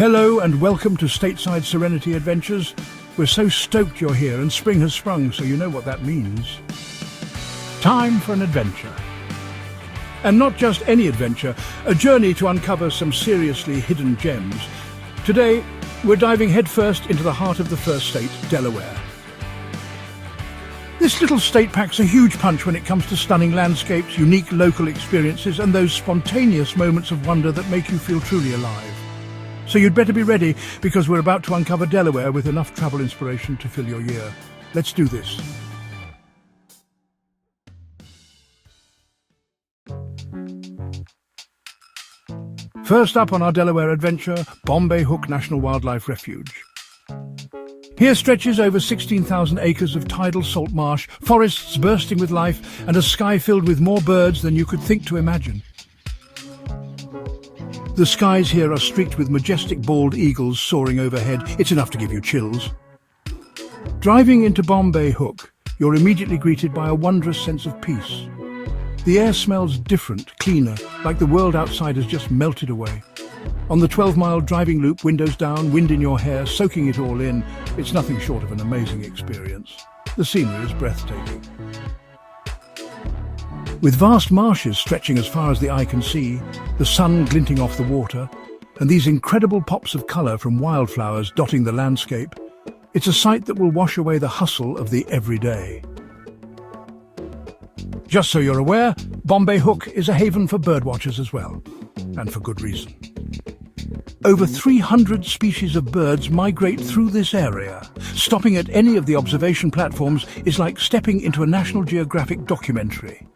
Hello and welcome to Stateside Serenity Adventures. We're so stoked you're here and spring has sprung, so you know what that means. Time for an adventure. And not just any adventure, a journey to uncover some seriously hidden gems. Today, we're diving headfirst into the heart of the first state, Delaware. This little state packs a huge punch when it comes to stunning landscapes, unique local experiences, and those spontaneous moments of wonder that make you feel truly alive. So you'd better be ready, because we're about to uncover Delaware with enough travel inspiration to fill your year. Let's do this. First up on our Delaware adventure, Bombay Hook National Wildlife Refuge. Here stretches over 16,000 acres of tidal salt marsh, forests bursting with life, and a sky filled with more birds than you could think to imagine. The skies here are streaked with majestic bald eagles soaring overhead. It's enough to give you chills. Driving into Bombay Hook, you're immediately greeted by a wondrous sense of peace. The air smells different, cleaner, like the world outside has just melted away. On the 12-mile driving loop, windows down, wind in your hair, soaking it all in, it's nothing short of an amazing experience. The scenery is breathtaking. With vast marshes stretching as far as the eye can see, the sun glinting off the water, and these incredible pops of colour from wildflowers dotting the landscape, it's a sight that will wash away the hustle of the everyday. Just so you're aware, Bombay Hook is a haven for birdwatchers as well, and for good reason. Over 300 species of birds migrate through this area. Stopping at any of the observation platforms is like stepping into a National Geographic documentary.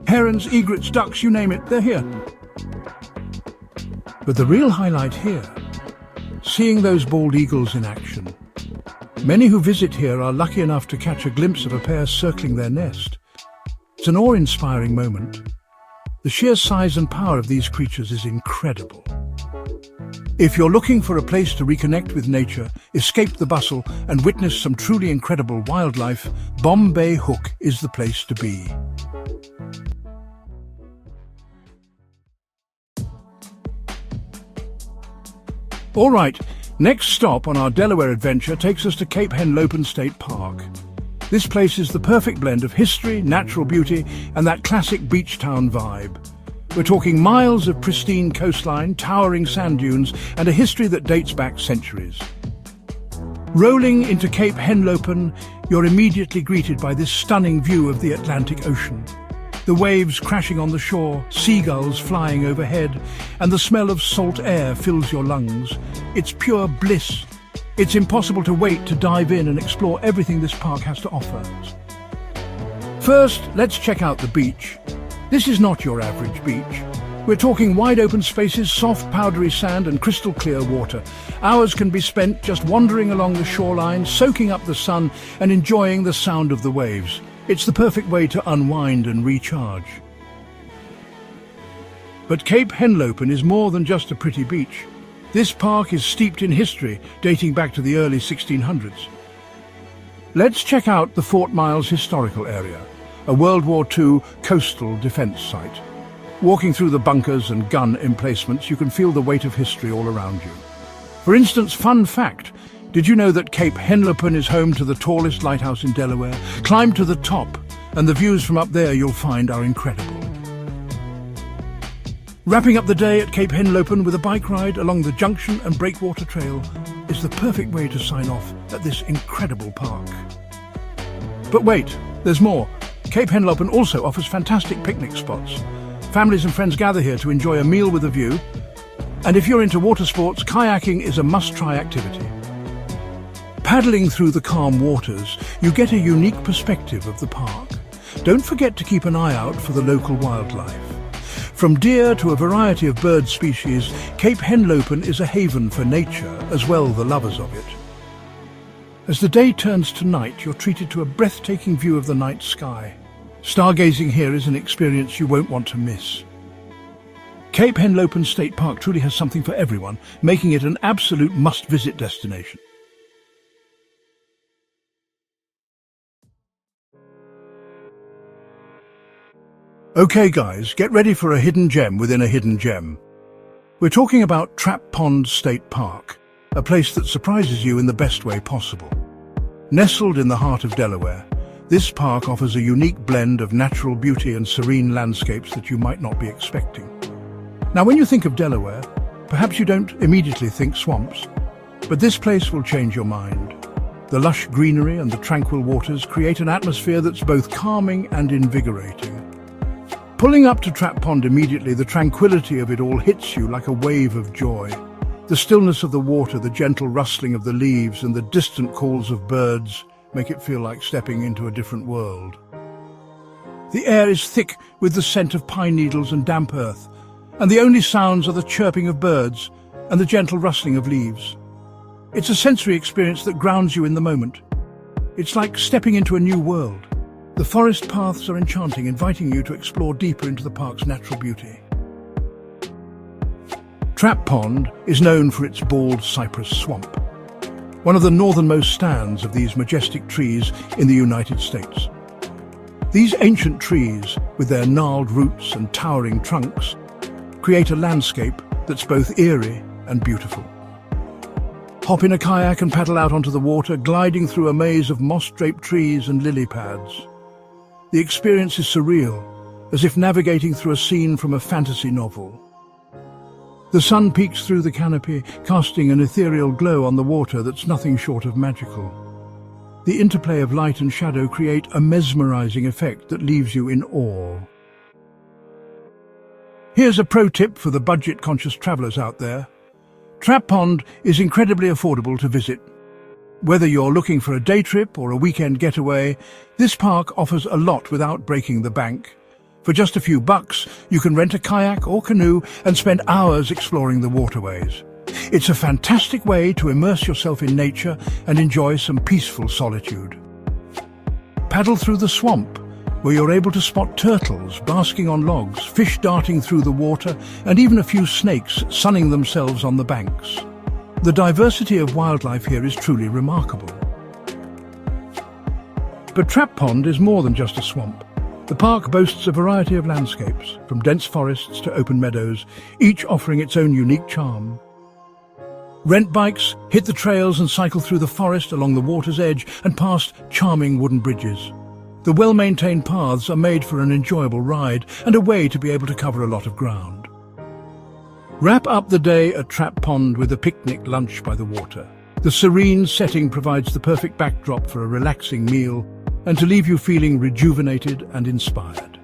Herons, egrets, ducks, you name it, they're here. But the real highlight here, seeing those bald eagles in action. Many who visit here are lucky enough to catch a glimpse of a pair circling their nest. It's an awe-inspiring moment. The sheer size and power of these creatures is incredible. If you're looking for a place to reconnect with nature, escape the bustle, and witness some truly incredible wildlife, Bombay Hook is the place to be. All right, next stop on our Delaware adventure takes us to Cape Henlopen State Park. This place is the perfect blend of history, natural beauty, and that classic beach town vibe. We're talking miles of pristine coastline, towering sand dunes, and a history that dates back centuries. Rolling into Cape Henlopen, you're immediately greeted by this stunning view of the Atlantic Ocean. The waves crashing on the shore, seagulls flying overhead, and the smell of salt air fills your lungs. It's pure bliss. It's impossible to wait to dive in and explore everything this park has to offer. First, let's check out the beach. This is not your average beach. We're talking wide open spaces, soft powdery sand and crystal clear water. Hours can be spent just wandering along the shoreline, soaking up the sun and enjoying the sound of the waves. It's the perfect way to unwind and recharge. But Cape Henlopen is more than just a pretty beach. This park is steeped in history, dating back to the early 1600s. Let's check out the Fort Miles Historical Area, a World War II coastal defence site. Walking through the bunkers and gun emplacements, you can feel the weight of history all around you. For instance, fun fact, did you know that Cape Henlopen is home to the tallest lighthouse in Delaware? Climb to the top, and the views from up there you'll find are incredible. Wrapping up the day at Cape Henlopen with a bike ride along the Junction and Breakwater Trail is the perfect way to sign off at this incredible park. But wait, there's more. Cape Henlopen also offers fantastic picnic spots. Families and friends gather here to enjoy a meal with a view. And if you're into water sports, kayaking is a must-try activity. Paddling through the calm waters, you get a unique perspective of the park. Don't forget to keep an eye out for the local wildlife. From deer to a variety of bird species, Cape Henlopen is a haven for nature, as well the lovers of it. As the day turns to night, you're treated to a breathtaking view of the night sky. Stargazing here is an experience you won't want to miss. Cape Henlopen State Park truly has something for everyone, making it an absolute must-visit destination. Okay guys, get ready for a hidden gem within a hidden gem. We're talking about Trap Pond State Park, a place that surprises you in the best way possible. Nestled in the heart of Delaware, this park offers a unique blend of natural beauty and serene landscapes that you might not be expecting. Now, when you think of Delaware, perhaps you don't immediately think swamps, but this place will change your mind. The lush greenery and the tranquil waters create an atmosphere that's both calming and invigorating. Pulling up to Trap Pond immediately, the tranquility of it all hits you like a wave of joy. The stillness of the water, the gentle rustling of the leaves, and the distant calls of birds make it feel like stepping into a different world. The air is thick with the scent of pine needles and damp earth, and the only sounds are the chirping of birds and the gentle rustling of leaves. It's a sensory experience that grounds you in the moment. It's like stepping into a new world. The forest paths are enchanting, inviting you to explore deeper into the park's natural beauty. Trap Pond is known for its bald cypress swamp, one of the northernmost stands of these majestic trees in the United States. These ancient trees, with their gnarled roots and towering trunks, create a landscape that's both eerie and beautiful. Hop in a kayak and paddle out onto the water, gliding through a maze of moss-draped trees and lily pads. The experience is surreal, as if navigating through a scene from a fantasy novel. The sun peeks through the canopy, casting an ethereal glow on the water that's nothing short of magical. The interplay of light and shadow create a mesmerizing effect that leaves you in awe. Here's a pro tip for the budget-conscious travelers out there. Trap Pond is incredibly affordable to visit. Whether you're looking for a day trip or a weekend getaway, this park offers a lot without breaking the bank. For just a few bucks, you can rent a kayak or canoe and spend hours exploring the waterways. It's a fantastic way to immerse yourself in nature and enjoy some peaceful solitude. Paddle through the swamp, where you're able to spot turtles basking on logs, fish darting through the water, and even a few snakes sunning themselves on the banks. The diversity of wildlife here is truly remarkable. But Trap Pond is more than just a swamp. The park boasts a variety of landscapes, from dense forests to open meadows, each offering its own unique charm. Rent bikes, hit the trails and cycle through the forest along the water's edge and past charming wooden bridges. The well-maintained paths are made for an enjoyable ride and a way to be able to cover a lot of ground. Wrap up the day at Trap Pond with a picnic lunch by the water. The serene setting provides the perfect backdrop for a relaxing meal and to leave you feeling rejuvenated and inspired.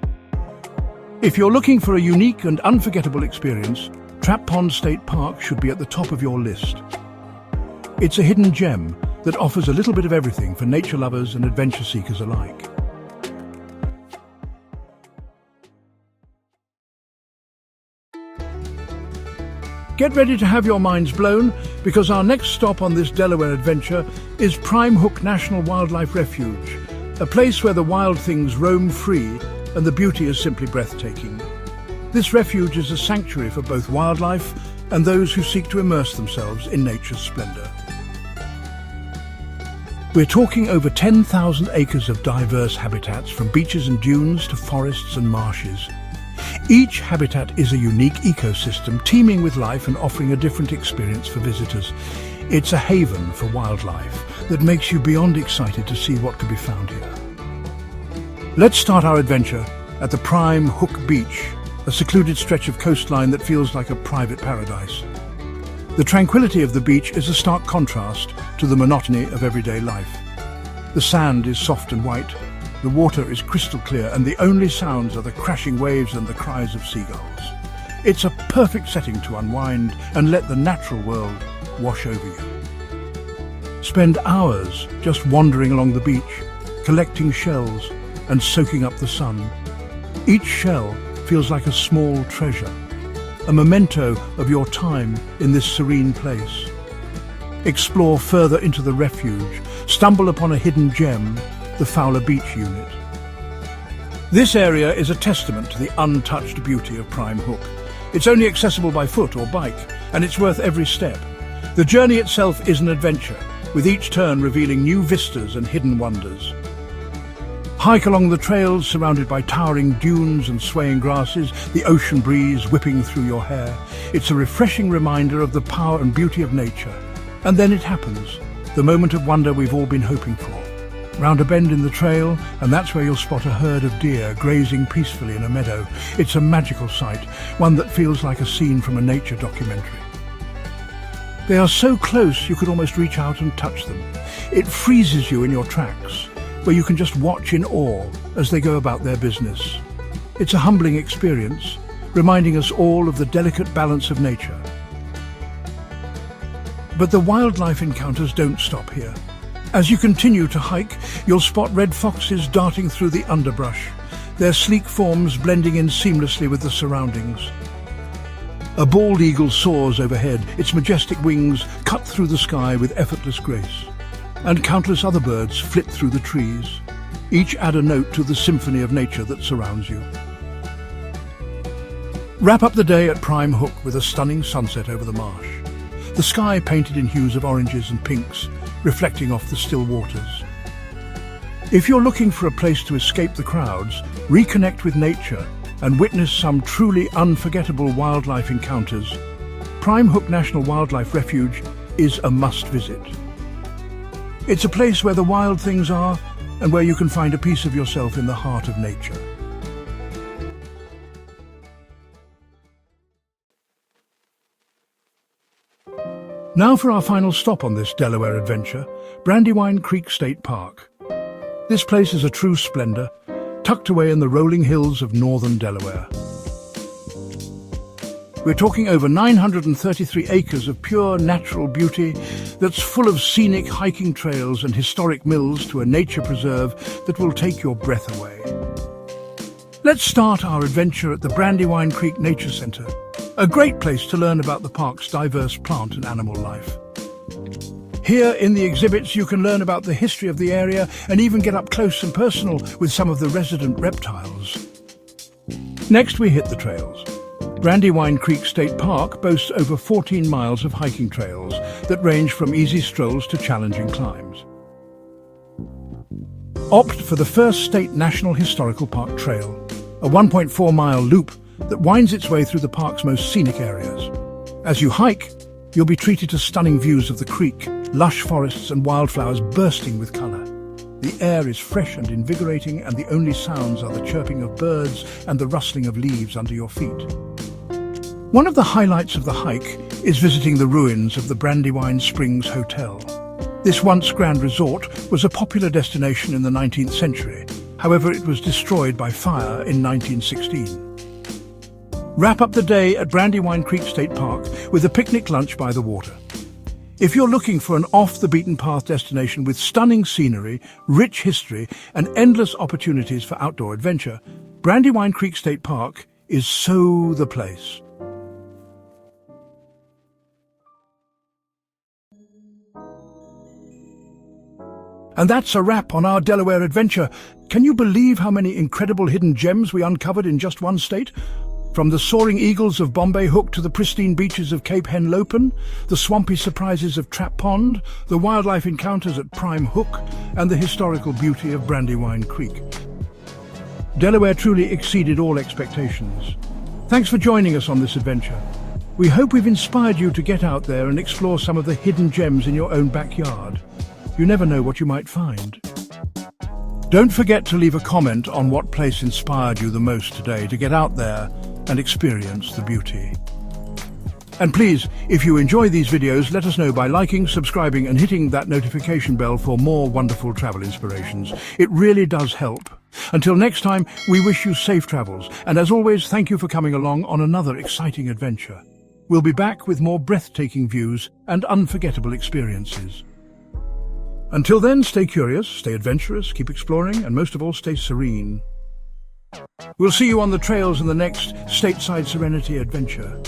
If you're looking for a unique and unforgettable experience, Trap Pond State Park should be at the top of your list. It's a hidden gem that offers a little bit of everything for nature lovers and adventure seekers alike. Get ready to have your minds blown, because our next stop on this Delaware adventure is Prime Hook National Wildlife Refuge, a place where the wild things roam free and the beauty is simply breathtaking. This refuge is a sanctuary for both wildlife and those who seek to immerse themselves in nature's splendor. We're talking over 10,000 acres of diverse habitats, from beaches and dunes to forests and marshes. Each habitat is a unique ecosystem, teeming with life and offering a different experience for visitors. It's a haven for wildlife that makes you beyond excited to see what could be found here. Let's start our adventure at the Prime Hook Beach, a secluded stretch of coastline that feels like a private paradise. The tranquility of the beach is a stark contrast to the monotony of everyday life. The sand is soft and white, the water is crystal clear, and the only sounds are the crashing waves and the cries of seagulls. It's a perfect setting to unwind and let the natural world wash over you. Spend hours just wandering along the beach, collecting shells and soaking up the sun. Each shell feels like a small treasure, a memento of your time in this serene place. Explore further into the refuge, stumble upon a hidden gem, the Fowler Beach Unit. This area is a testament to the untouched beauty of Prime Hook. It's only accessible by foot or bike, and it's worth every step. The journey itself is an adventure, with each turn revealing new vistas and hidden wonders. Hike along the trails surrounded by towering dunes and swaying grasses, the ocean breeze whipping through your hair. It's a refreshing reminder of the power and beauty of nature. And then it happens, the moment of wonder we've all been hoping for. Round a bend in the trail, and that's where you'll spot a herd of deer grazing peacefully in a meadow. It's a magical sight, one that feels like a scene from a nature documentary. They are so close you could almost reach out and touch them. It freezes you in your tracks, where you can just watch in awe as they go about their business. It's a humbling experience, reminding us all of the delicate balance of nature. But the wildlife encounters don't stop here. As you continue to hike, you'll spot red foxes darting through the underbrush, their sleek forms blending in seamlessly with the surroundings. A bald eagle soars overhead, its majestic wings cut through the sky with effortless grace. And countless other birds flit through the trees. Each add a note to the symphony of nature that surrounds you. Wrap up the day at Prime Hook with a stunning sunset over the marsh. The sky painted in hues of oranges and pinks, reflecting off the still waters. If you're looking for a place to escape the crowds, reconnect with nature, and witness some truly unforgettable wildlife encounters, Prime Hook National Wildlife Refuge is a must-visit. It's a place where the wild things are and where you can find a piece of yourself in the heart of nature. Now for our final stop on this Delaware adventure, Brandywine Creek State Park. This place is a true splendor, tucked away in the rolling hills of northern Delaware. We're talking over 933 acres of pure natural beauty that's full of scenic hiking trails and historic mills to a nature preserve that will take your breath away. Let's start our adventure at the Brandywine Creek Nature Center, a great place to learn about the park's diverse plant and animal life. Here in the exhibits you can learn about the history of the area and even get up close and personal with some of the resident reptiles. Next we hit the trails. Brandywine Creek State Park boasts over 14 miles of hiking trails that range from easy strolls to challenging climbs. Opt for the First State National Historical Park Trail, a 1.4-mile loop that winds its way through the park's most scenic areas. As you hike, you'll be treated to stunning views of the creek, lush forests and wildflowers bursting with colour. The air is fresh and invigorating, and the only sounds are the chirping of birds and the rustling of leaves under your feet. One of the highlights of the hike is visiting the ruins of the Brandywine Springs Hotel. This once grand resort was a popular destination in the 19th century. However, it was destroyed by fire in 1916. Wrap up the day at Brandywine Creek State Park with a picnic lunch by the water. If you're looking for an off-the-beaten-path destination with stunning scenery, rich history, and endless opportunities for outdoor adventure, Brandywine Creek State Park is so the place. And that's a wrap on our Delaware adventure. Can you believe how many incredible hidden gems we uncovered in just one state? From the soaring eagles of Bombay Hook to the pristine beaches of Cape Henlopen, the swampy surprises of Trap Pond, the wildlife encounters at Prime Hook, and the historical beauty of Brandywine Creek. Delaware truly exceeded all expectations. Thanks for joining us on this adventure. We hope we've inspired you to get out there and explore some of the hidden gems in your own backyard. You never know what you might find. Don't forget to leave a comment on what place inspired you the most today to get out there and experience the beauty. And please, if you enjoy these videos, let us know by liking, subscribing and hitting that notification bell for more wonderful travel inspirations. It really does help. Until next time, we wish you safe travels, and as always, thank you for coming along on another exciting adventure. We'll be back with more breathtaking views and unforgettable experiences. Until then, stay curious, stay adventurous, keep exploring, and most of all, stay serene. We'll see you on the trails in the next Stateside Serenity adventure.